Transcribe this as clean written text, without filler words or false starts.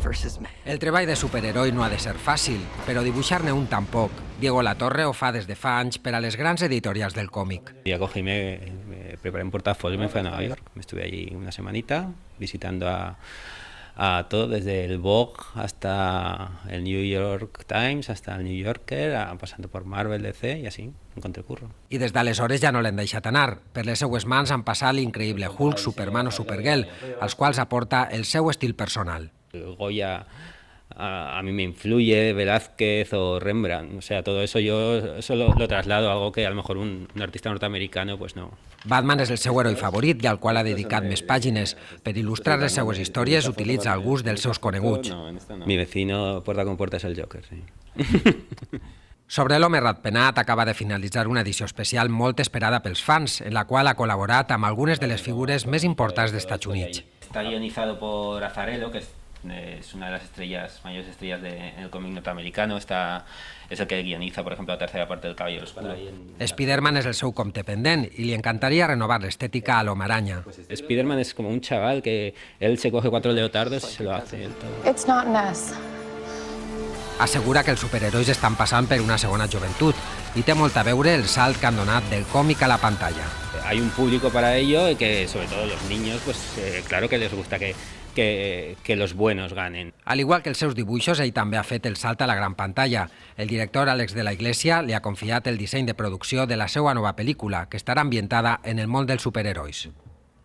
versus man. El treball de superheroi no ha de ser fàcil, però dibuixar-ne un tampoc. Diego Latorre ho fa des de fa anys per a les grans editorials del còmic. Ya cogí, me preparé un portafolio y me fui a Nueva York. Me estuve allí una semanita visitando a todo, desde el Vogue hasta el New York Times, hasta el New Yorker, pasando por Marvel, DC, y así encontré curro. I des d'aleshores ja no l'han deixat anar. Per les seues mans han passat l'increïble Hulk, Superman o Supergirl, als quals aporta el seu estil personal. Goya a mí me influye, Velázquez o Rembrandt, o sea, todo eso yo eso lo traslado a algo que a lo mejor un artista norteamericano pues no. Batman és el seu heroi favorit i al qual ha dedicat més pàgines. Per il·lustrar les seues històries utilitza el gust dels seus coneguts. Mi vecino puerta con puerta es el Joker, sí. Sobre l'home ratpenat acaba de finalitzar una edició especial molt esperada pels fans, en la qual ha col·laborat amb algunes de les figures més importants dels Estats Units. Está guionizado por Azzarello, que es una de las mayores estrellas del cómic norteamericano. Es el que guioniza, por ejemplo, la tercera parte del Caballero Oscuro. Spider-Man és el seu compte pendent i li encantaria renovar l'estètica a l'Home Aranya. Spider-Man es como un chaval que él se coge 4 leotardos y se lo hace él todo. It's not Ness. Assegura que els superherois estan passant per una segona joventut i té molt a veure el salt que han donat del còmic a la pantalla. Hay un público para ello y que sobre todo los niños, pues claro que les gusta que los buenos ganen. Al igual que els seus dibuixos, ell també ha fet el salt a la gran pantalla. El director Àlex de la Iglesia li ha confiat el disseny de producció de la seva nova pel·lícula, que estarà ambientada en el món dels superherois.